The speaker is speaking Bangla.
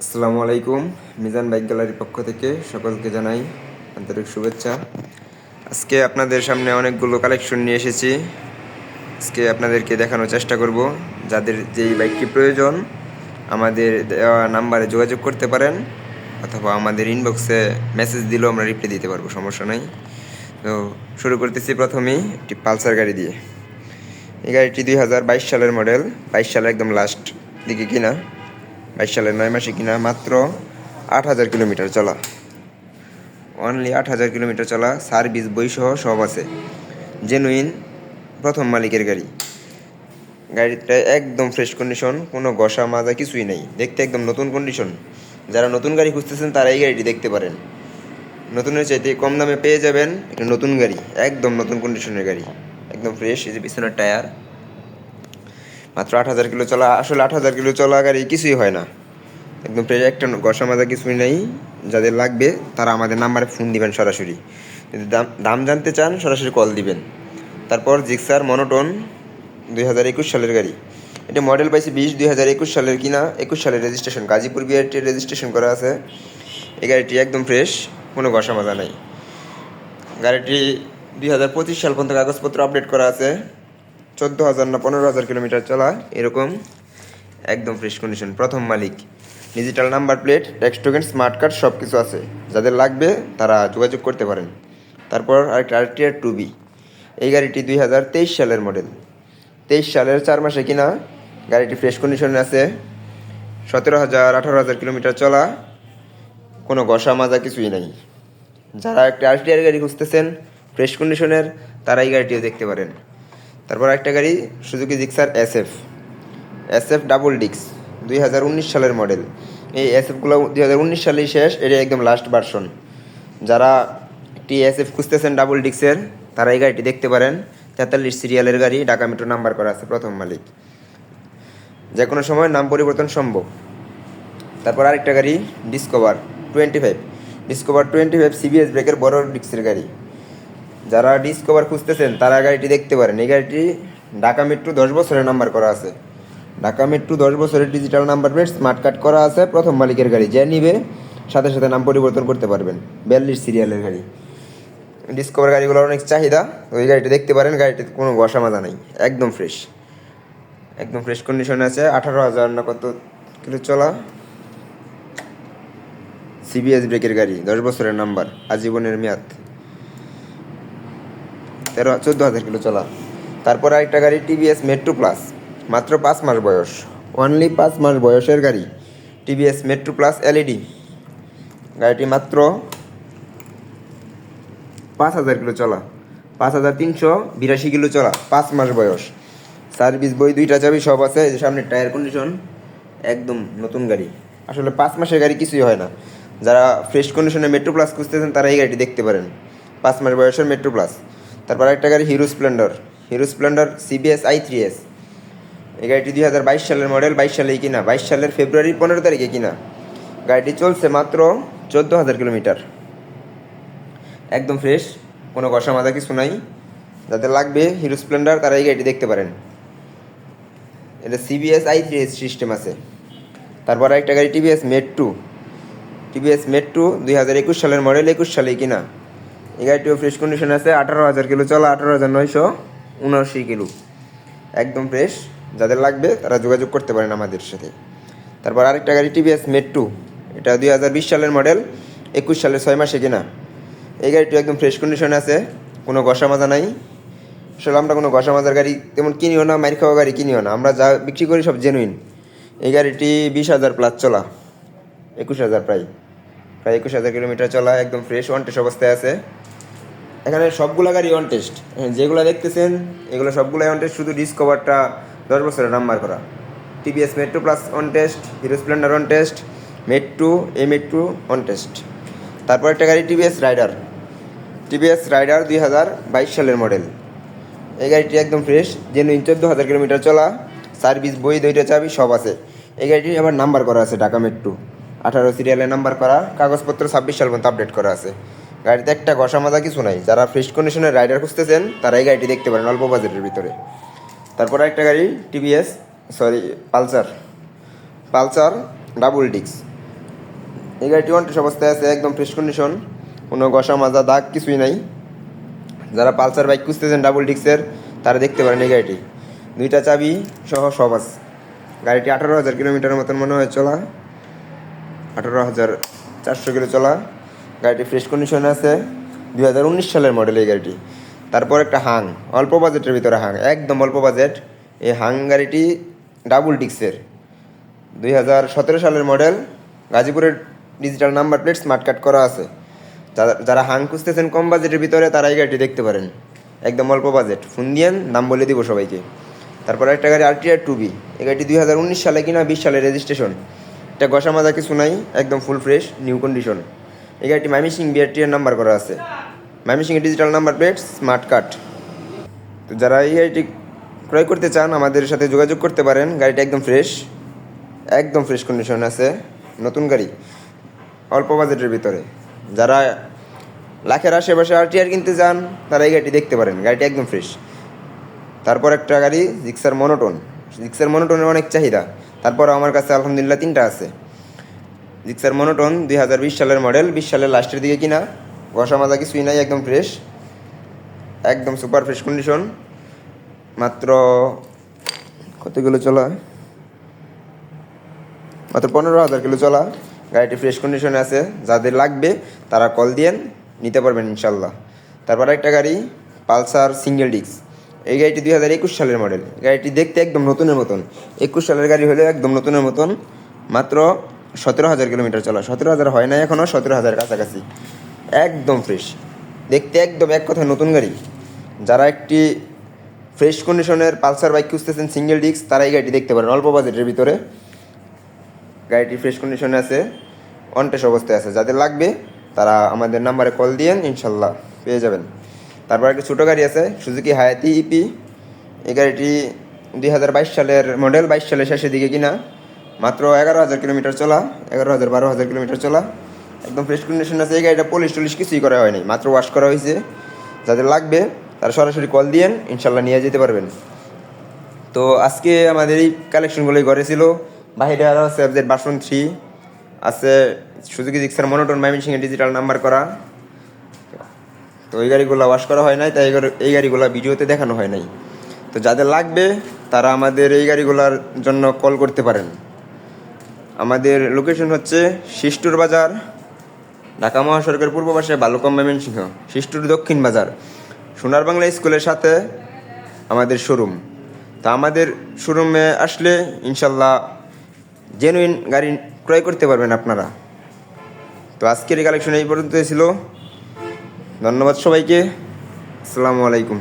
আসসালামু আলাইকুম। মিজান বাইক গ্যালারির পক্ষ থেকে সকলকে জানাই আন্তরিক শুভেচ্ছা। আজকে আপনাদের সামনে অনেকগুলো কালেকশন নিয়ে এসেছি। আজকে আপনাদেরকে দেখানোর চেষ্টা করব। যাদের যেই বাইকটি প্রয়োজন আমাদের দেওয়া নাম্বারে যোগাযোগ করতে পারেন, অথবা আমাদের ইনবক্সে মেসেজ দিলেও আমরা রিপ্লাই দিতে পারবো, সমস্যা নাই। তো শুরু করতেছি প্রথমেই একটি পালসার গাড়ি দিয়ে। এই গাড়িটি 2022 সালের মডেল, 22 সালের একদম লাস্ট দিকে কিনা, 22 সালের 9 মাসে কিনা, মাত্র 8,000 কিলোমিটার চলা, অনলি 8,000 কিলোমিটার চলা, সার্ভিস বইসহ সব আছে, জেনুইন প্রথম মালিকের গাড়ি। গাড়িটা একদম ফ্রেশ কন্ডিশন, কোনো ঘষা মাজা কিছুই নেই, দেখতে একদম নতুন কন্ডিশন। যারা নতুন গাড়ি খুঁজতেছেন তারা এই গাড়িটি দেখতে পারেন। নতুনের চাইতে কম দামে পেয়ে যাবেন একটা নতুন গাড়ি, একদম নতুন কন্ডিশনের গাড়ি, একদম ফ্রেশ। এই যে পিছনের টায়ার, মাত্র 8,000 কিলো চলা। আসলে 8,000 কিলো চলা গাড়ি কিছুই হয় না, একদম ফ্রেশ, একটা ঘষা মাজা কিছুই নেই। যাদের লাগবে তারা আমাদের নাম্বারে ফোন দিবেন সরাসরি। যদি দাম জানতে চান সরাসরি কল দিবেন। তারপর জিক্সার মনোটন 2021 সালের গাড়ি। এটা মডেল পাইছি 2021 সালের কিনা, 21 সালের রেজিস্ট্রেশন, গাজীপুর বিআরটি রেজিস্ট্রেশন করা আছে। এই গাড়িটি একদম ফ্রেশ, কোনো ঘষা মাজা নেই। গাড়িটি 2025 সাল পর্যন্ত কাগজপত্র আপডেট করা আছে। 14,000 না 15,000 কিলোমিটার চলা এরকম, একদম ফ্রেশ কন্ডিশন, প্রথম মালিক, digital number plate, tax token, smart card সব কিছু আছে। যাদের লাগবে তারা যোগাযোগ করতে পারেন। তারপর আরেকটা RTR 2B। এই গাড়িটি 2023 সালের মডেল, 23 সালের 4 মাসে কিনা। গাড়িটি ফ্রেশ কন্ডিশনে আছে, 17,000-18,000 কিলোমিটার চলা, কোনো ঘষা মাজা কিছুই নাই। যারা একটা RTR গাড়ি খুঁজতেছেন ফ্রেশ কন্ডিশনের, তারা এই গাড়িটিও দেখতে পারেন। তারপর একটা গাড়ি সুজুকি জিক্সার SF ডাবল ডিক্স, 2019 সালের মডেল। এই এসএফগুলো 2019 সালেই শেষ, এটা একদম লাস্ট ভার্সন। যারা একটি SF খুঁজতেছেন ডাবল ডিক্সের, তারা এই গাড়িটি দেখতে পারেন। 43 সিরিয়ালের গাড়ি, ঢাকা মেট্রো নাম্বার করা আছে, প্রথম মালিক, যে কোনো সময় নাম পরিবর্তন সম্ভব। তারপর আরেকটা গাড়ি ডিসকভার 25 CBS ব্রেকের বড় ডিক্সের গাড়ি। যারা ডিসকভার খুঁজতেছেন তারা গাড়িটি দেখতে পারেন। এই গাড়িটি ঢাকা মেট্রো 10 বছরের নাম্বার করা আছে, ঢাকা মেট্রো 10 বছরের digital number plate, smart card করা আছে, প্রথম মালিকের গাড়ি। যে নিবে সাথে সাথে নাম পরিবর্তন করতে পারবেন। 42 সিরিয়ালের গাড়ি। ডিসকভার গাড়িগুলোর অনেক চাহিদা, ওই গাড়িটি দেখতে পারেন। গাড়িটিতে কোনো ঘষা মাজা নাই, একদম ফ্রেশ, একদম ফ্রেশ কন্ডিশনে আছে। 18,000 না কত কিলো চলা, CBS ব্রেকের গাড়ি, 10 বছরের নাম্বার, আজীবনের মেয়াদ, 14,000 কিলো চলা। তারপর আরেকটা গাড়ি TVS মেট্রো প্লাস, মাত্র 5 মাস বয়স, অনলি 5 মাস বয়সের গাড়ি, TVS মেট্রো প্লাস LED। গাড়িটি মাত্র 5,000 কিলো চলা, 5,382 কিলো চলা, 5 মাস বয়স, সার্ভিস বই, 2টা চাবি সব আছে। এই যে সামনের টায়ার কন্ডিশন একদম নতুন গাড়ি। আসলে 5 মাসের গাড়ি কিছুই হয় না। যারা ফ্রেশ কন্ডিশনে মেট্রো প্লাস খুঁজতেছেন তারা এই গাড়িটি দেখতে পারেন, 5 মাস বয়সের মেট্রো প্লাস। তারপর একটা গাড়ি হিরো স্প্লেন্ডার CBS i3S। এই গাড়িটি 2022 সালের মডেল, 22 সালেই কিনা, 22 সালের ফেব্রুয়ারি 15 তারিখে কিনা। গাড়িটি চলছে মাত্র 14,000 কিলোমিটার, একদম ফ্রেশ, কোনো ঘষা মাজা কিছু নাই। যাদের লাগবে হিরো স্প্লেন্ডার তারা এই গাড়িটি দেখতে পারেন। এটা CBS i3S সিস্টেম আছে। তারপর একটা গাড়ি TVS মেট্রো 2021 সালের মডেল, 21 সালেই কিনা। এই গাড়িটিও ফ্রেশ কন্ডিশন আছে, 18,000 কিলো চলা, 18,979 কিলো, একদম ফ্রেশ। যাদের লাগবে তারা যোগাযোগ করতে পারেন আমাদের সাথে। তারপর আরেকটা গাড়ি TVS মেট্রো, এটা 2020 সালের মডেল, 21 সালের 6 মাসে কিনা। এই গাড়িটি একদম ফ্রেশ কন্ডিশনে আছে, কোনো ঘষা মাজা নাই। আসলে আমরা কোনো ঘষা মাজার গাড়ি তেমন কিনিও না, মাইর খাওয়া গাড়ি কিনিও না, আমরা যা বিক্রি করি সব জেনুইন। এই গাড়িটি 20,000 প্লাস চলা, 21,000 প্রায় 21,000 কিলোমিটার চলা, একদম ফ্রেশ, অন টেস্ট অবস্থায় আছে। এখানে সবগুলো গাড়ি অন টেস্ট, যেগুলো দেখতেছেন এগুলো সবগুলোই অন টেস্ট, শুধু ডিসকভারটা 10 বছরের নাম্বার করা। TVS metro plus on test, hero Splendor on test, metro on test. তারপর একটা গাড়ি TVS রাইডার 2022 সালের মডেল। এই গাড়িটি একদম ফ্রেশ, জেনুইন, 14,000 কিলোমিটার চলা, সার্ভিস বই, 2টা চাবি সব আছে। এই গাড়িটি আবার নাম্বার করা আছে ঢাকা মেট্রো, 18 সিরিয়ালে নাম্বার করা, কাগজপত্র 26 সাল পর্যন্ত আপডেট করা আছে। গাড়িতে একটা ঘষা মাজা কিছু নাই। যারা ফ্রেশ কন্ডিশনের রাইডার খুঁজতেছেন তারা এই গাড়িটি দেখতে পারেন, অল্প বাজেটের ভিতরে। তারপরে একটা গাড়ি পালসার ডাবল ডিক্স, এই গাড়িটি অনটেস্ট অবস্থায় আছে, একদম ফ্রেশ কন্ডিশন, কোনো ঘষা মাজা দাগ কিছুই নাই। যারা পালসার বাইক খুঁজতেছেন ডাবল ডিক্সের তারা দেখতে পারেন এই গাড়িটি, 2টা চাবি সহ সব আছে। গাড়িটি 18,000 কিলোমিটারের মতন মনে হয় চলা, 18,400 কিলো চলা। গাড়িটি ফ্রেশ কন্ডিশনে আছে, 2019 সালের মডেল এই গাড়িটি। তারপর একটা হাং, অল্প বাজেটের ভিতরে হাং, একদম অল্প বাজেট। এই হাং গাড়িটি ডাবল ডিক্সের, 2017 সালের মডেল, গাজীপুরের digital number plate smart card করা আছে। যারা হাং খুঁজতেছেন কম বাজেটের ভিতরে তারা এই গাড়িটি দেখতে পারেন, একদম অল্প বাজেট। ফোন দিয়েন, দাম বলে দিব সবাইকে। তারপর একটা গাড়ি RTR 2B, এই গাড়িটি 2019 সালে কিনা 20 সালের রেজিস্ট্রেশন, এটা ঘষা মাজা কিছু নাই, একদম ফুল ফ্রেশ নিউ কন্ডিশন। এই গাড়িটি ময়মনসিংহ BRT-এর নাম্বার করা আছে, ময়মনসিংহের digital number plate smart card. তো যারা এই গাড়িটি ক্রয় করতে চান আমাদের সাথে যোগাযোগ করতে পারেন। গাড়িটা একদম ফ্রেশ, একদম ফ্রেশ কন্ডিশন আছে, নতুন গাড়ি, অল্প বাজেটের ভিতরে। যারা লাখের আশেপাশে RTR কিনতে চান তারা এই গাড়িটি দেখতে পারেন, গাড়িটি একদম ফ্রেশ। তারপর একটা গাড়ি জিক্সার মনোটন, জিক্সার মনোটনের অনেক চাহিদা, তারপর আমার কাছে আলহামদুলিল্লাহ 3টা আছে। জিক্সার মনোটন 2020 সালের মডেল, 20 সালের লাস্টের দিকে কিনা, ঘষা মাজা কিছুই নাই, একদম ফ্রেশ, একদম সুপার ফ্রেশ কন্ডিশন। মাত্র কতগুলো চলা, মাত্র 15,000 কিলো চলা। গাড়িটি ফ্রেশ কন্ডিশনে আছে, যাদের লাগবে তারা কল দিয়েন, নিতে পারবেন ইনশাল্লাহ। তারপর একটা গাড়ি পালসার সিঙ্গেল ডিস্ক, এই গাড়িটি 2021 সালের মডেল। গাড়িটি দেখতে একদম নতুনের মতন, 21 সালের গাড়ি হলে একদম নতুনের মতন। মাত্র 17,000 কিলোমিটার চলা, 17,000 হয় না এখনও, 17,000 কাছাকাছি, একদম ফ্রেশ, দেখতে একদম এক কথায় নতুন গাড়ি। যারা একটি ফ্রেশ কন্ডিশনের পালসার বাইক খুঁজতেছেন সিঙ্গেল ডিস্ক তারা এই গাড়িটি দেখতে পারেন, অল্প বাজেটের ভিতরে। গাড়িটি ফ্রেশ কন্ডিশনে আছে, অনটেস্ট অবস্থায় আছে, যাদের লাগবে তারা আমাদের নাম্বারে কল দিয়েন, ইনশাল্লাহ পেয়ে যাবেন। তারপর একটা ছোটো গাড়ি আছে সুজুকি হায়াতি EP, এই গাড়িটি 2022 সালের মডেল, 22 সালের শেষের দিকে কিনা, মাত্র 11,000 কিলোমিটার চলা, 11,000-12,000 কিলোমিটার চলা, একদম ফ্রেশ কন্ডিশন আছে। এই গাড়িটা পলিশ টলিশ কিছুই করা হয়নি, মাত্র ওয়াশ করা হয়েছে। যাদের লাগবে তারা সরাসরি কল দিয়েন, ইনশাল্লাহ নিয়ে যেতে পারবেন। তো আজকে আমাদের এই কালেকশনগুলোই ঘরে ছিল। বাইরে আরও আছে FZ ভার্সন 3 আছে, সুজুকি জিক্সার মনোটন ময়মনসিংহের ডিজিটাল নাম্বার করা। তো এই গাড়িগুলো ওয়াশ করা হয় নাই, তাই এই গাড়িগুলো ভিডিওতে দেখানো হয় নাই। তো যাদের লাগবে তারা আমাদের এই গাড়িগুলোর জন্য কল করতে পারেন। আমাদের লোকেশন হচ্ছে শিষ্টুর বাজার, ঢাকা মহাসড়কের পূর্ব পাশে, বালুকা ময়মনসিংহ। শিষ্টুর দক্ষিণ বাজার, সোনার বাংলা স্কুলের সাথে আমাদের শোরুম। তা আমাদের শোরুমে আসলে ইনশাল্লাহ জেনুইন গাড়ি ক্রয় করতে পারবেন আপনারা। তো আজকের এই কালেকশন এই পর্যন্তই ছিল। ধন্যবাদ সবাইকে, আসসালামু আলাইকুম।